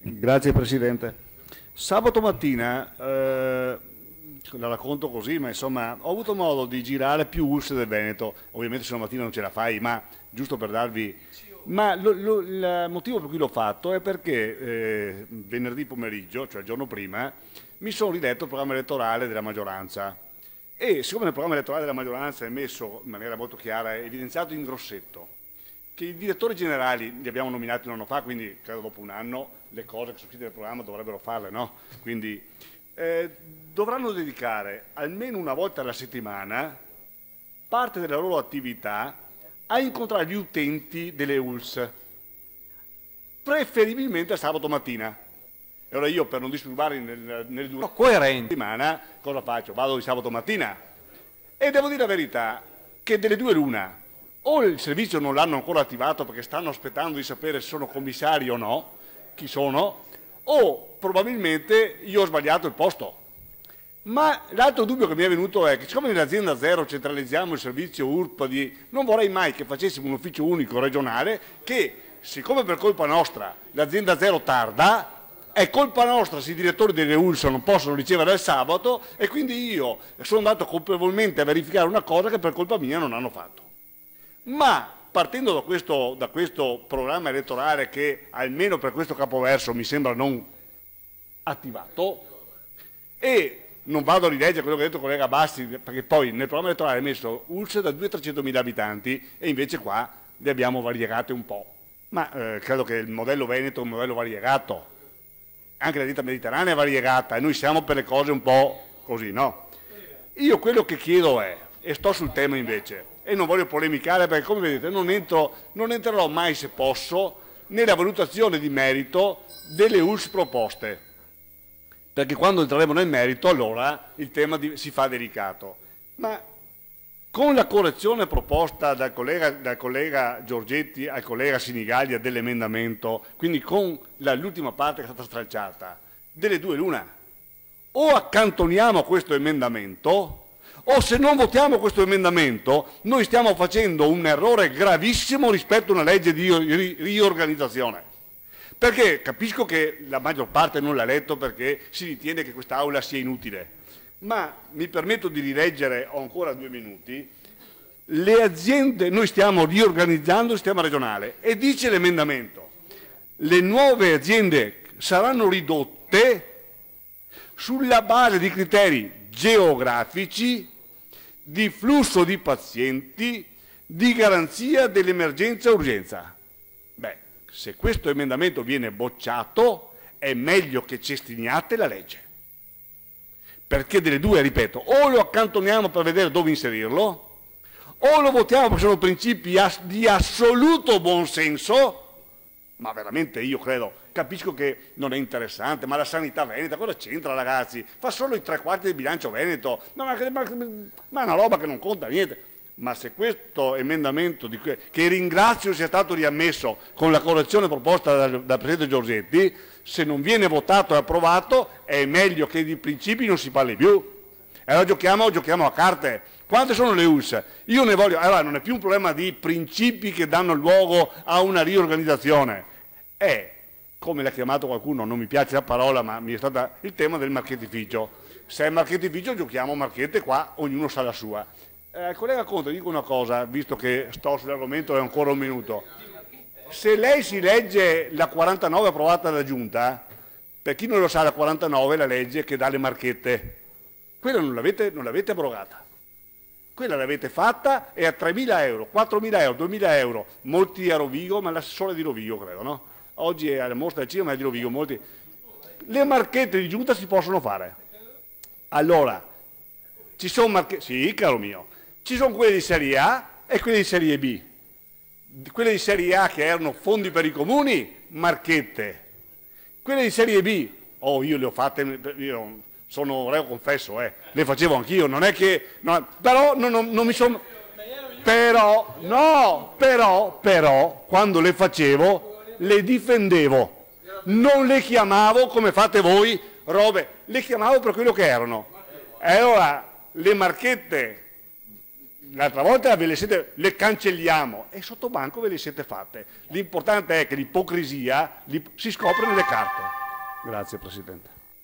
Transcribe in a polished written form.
Grazie Presidente. Sabato mattina, la racconto così, ma insomma ho avuto modo di girare più ULSS del Veneto, ovviamente se una mattina non ce la fai, ma giusto per darvi... Ma il motivo per cui l'ho fatto è perché venerdì pomeriggio, cioè il giorno prima, mi sono riletto il programma elettorale della maggioranza e siccome nel programma elettorale della maggioranza è messo in maniera molto chiara, è evidenziato in grossetto, che i direttori generali li abbiamo nominati un anno fa, quindi credo dopo un anno le cose che sono scritte nel programma dovrebbero farle, no? Quindi dovranno dedicare almeno una volta alla settimana parte della loro attività a incontrare gli utenti delle ULSS, preferibilmente a sabato mattina. E ora io per non disturbare nelle due settimane cosa faccio? Vado di sabato mattina e devo dire la verità che delle due l'una. O il servizio non l'hanno ancora attivato perché stanno aspettando di sapere se sono commissari o no, chi sono, o probabilmente io ho sbagliato il posto. Ma l'altro dubbio che mi è venuto è che siccome nell'azienda zero centralizziamo il servizio URP, non vorrei mai che facessimo un ufficio unico regionale che, siccome per colpa nostra l'azienda zero tarda, è colpa nostra se i direttori delle ULSS non possono ricevere il sabato e quindi io sono andato colpevolmente a verificare una cosa che per colpa mia non hanno fatto. Ma partendo da questo programma elettorale che almeno per questo capoverso mi sembra non attivato, e non vado a rileggere quello che ha detto il collega Bassi, perché poi nel programma elettorale è messo ULSS da 200-300 mila abitanti e invece qua li abbiamo variegate un po'. Ma credo che il modello Veneto è un modello variegato, anche la dieta mediterranea è variegata e noi siamo per le cose un po' così, no? Io quello che chiedo è, e sto sul tema invece, e non voglio polemicare perché come vedete non entrerò mai se posso nella valutazione di merito delle ULSS proposte, perché quando entreremo nel merito allora il tema si fa delicato. Ma con la correzione proposta dal collega Giorgetti al collega Sinigallia dell'emendamento, quindi con l'ultima parte che è stata stralciata, delle due l'una, o accantoniamo questo emendamento o se non votiamo questo emendamento noi stiamo facendo un errore gravissimo rispetto a una legge di riorganizzazione. Perché capisco che la maggior parte non l'ha letto perché si ritiene che quest'Aula sia inutile, ma mi permetto di rileggere, ho ancora 2 minuti, le aziende, noi stiamo riorganizzando il sistema regionale e dice l'emendamento, le nuove aziende saranno ridotte sulla base di criteri geografici, di flusso di pazienti, di garanzia dell'emergenza e urgenza. Beh, se questo emendamento viene bocciato è meglio che cestiniate la legge. Perché delle due, ripeto, o lo accantoniamo per vedere dove inserirlo, o lo votiamo perché sono principi di assoluto buonsenso, ma veramente io credo, capisco che non è interessante, ma la sanità veneta, cosa c'entra ragazzi? Fa solo i 3/4 del bilancio veneto, ma è una roba che non conta niente. Ma se questo emendamento, che ringrazio sia stato riammesso con la correzione proposta dal Presidente Giorgetti, se non viene votato e approvato è meglio che di principi non si parli più. E allora giochiamo a carte. Quante sono le ULSS? Io ne voglio, allora non è più un problema di principi che danno luogo a una riorganizzazione, è, come l'ha chiamato qualcuno, non mi piace la parola, ma mi è stata il tema del marchetificio. Se è marchetificio giochiamo a marchette qua, ognuno sa la sua. Collega Conte, dico una cosa, visto che sto sull'argomento e ho ancora un minuto. Se lei si legge la 49 approvata dalla Giunta, per chi non lo sa la 49 è la legge che dà le marchette, quella non l'avete abrogata. Quella l'avete fatta e a 3.000 euro, 4.000 euro, 2.000 euro, molti a Rovigo, ma l'assessore di Rovigo credo, no? Oggi è alla mostra del cinema, è di Rovigo, molti. Le marchette di Giunta si possono fare. Allora, ci sono marchette, sì caro mio, ci sono quelle di Serie A e quelle di Serie B. Quelle di Serie A che erano fondi per i comuni, marchette. Quelle di Serie B, oh io le ho fatte, io sono reo confesso, le facevo anch'io, non è che, no, però non mi sono, però, quando le facevo, le difendevo, non le chiamavo come fate voi, robe, le chiamavo per quello che erano. E allora, le marchette, l'altra volta le cancelliamo e sotto banco ve le siete fatte. L'importante è che l'ipocrisia si scopre nelle carte. Grazie Presidente.